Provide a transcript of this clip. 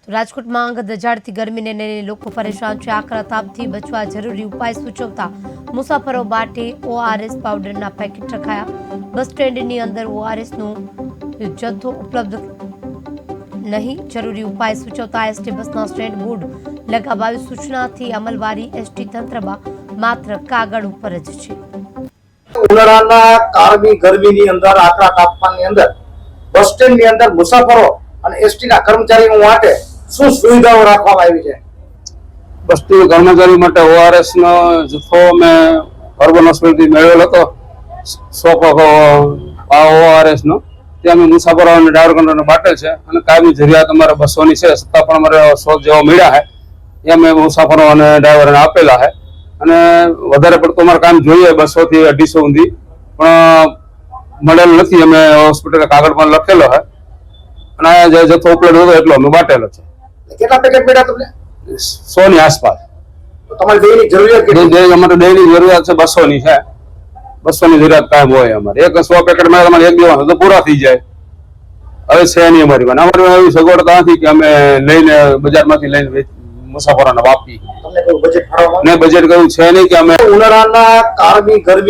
રાજકોટમાં ગદઝાડતી ગરમીને લઈને લોકો પરેશાન છે। આકરા તાપથી બચવા જરૂરી ઉપાય સૂચવતા મુસાફરો માટે ઓઆરએસ પાવડરના પેકેટ રખાયા। બસ સ્ટેન્ડની અંદર ઓઆરએસનો જથ્થો ઉપલબ્ધ નહીં। જરૂરી ઉપાય સૂચવતા એસટી બસના સ્ટેન્ડ બોર્ડ લગાવાયું। સૂચનાથી અમલવારી એસટી તંત્રમાં માત્ર કાગળ ઉપર જ છે। ઉનાળાના કાળની ગરમીની અંદર આકરા તાપમાનની અંદર બસ સ્ટેન્ડની અંદર મુસાફરો અને એસટીના કર્મચારીઓ માટે શું સુવિધાઓ રાખવામાં આવી છે? બસ સ્ટેન્ડ કર્મચારી માટે ઓઆરએસ નો જથ્થો મેં અર્બન હોસ્પિટલથી મેળવેલો હતો। 100 ઓઆરએસ નો ત્યાં અમે મુસાફરો અને ડ્રાઈવર કંડક્ટરને બાટેલ છે અને કાયમી જરૂરિયાત અમારે બસોની છે, છતાં પણ અમારે 100 જેવા મળ્યા છે। એ અમે મુસાફરો અને ડ્રાઈવરને આપેલા છે અને વધારે પડતું અમારે કામ જોઈએ 200 થી 250 સુધી પણ મળેલ નથી। અમે હોસ્પિટલે કાગળ પણ લખેલો છે અને આ જે જથ્થો ઉપલબ્ધ હતો એટલો અમે બાટેલો છે। કેટલા પેકેટ મળ્યા તમને? 100 ની આસપાસ। તમારી દૈનિક જરૂરિયાત કેટલી? અમારે દૈનિક જરૂરિયાત છે 200 ની છે। 200 ની જરૂરિયાત કાયમ હોય અમારે। એક 100 પેકેટ માં તમારે એક દિવસ તો પૂરા થઈ જાય। હવે છે નહીં અમારી પાસે। અમારી એવી સગવડતા નથી કે અમે લઈને બજારમાંથી લઈને મુસાફરોને વાપી। તમને કોઈ બજેટ ફાળવવામાં? ને બજેટ કયું છે નહીં કે અમે ઉનાળાના કાળની ગરમી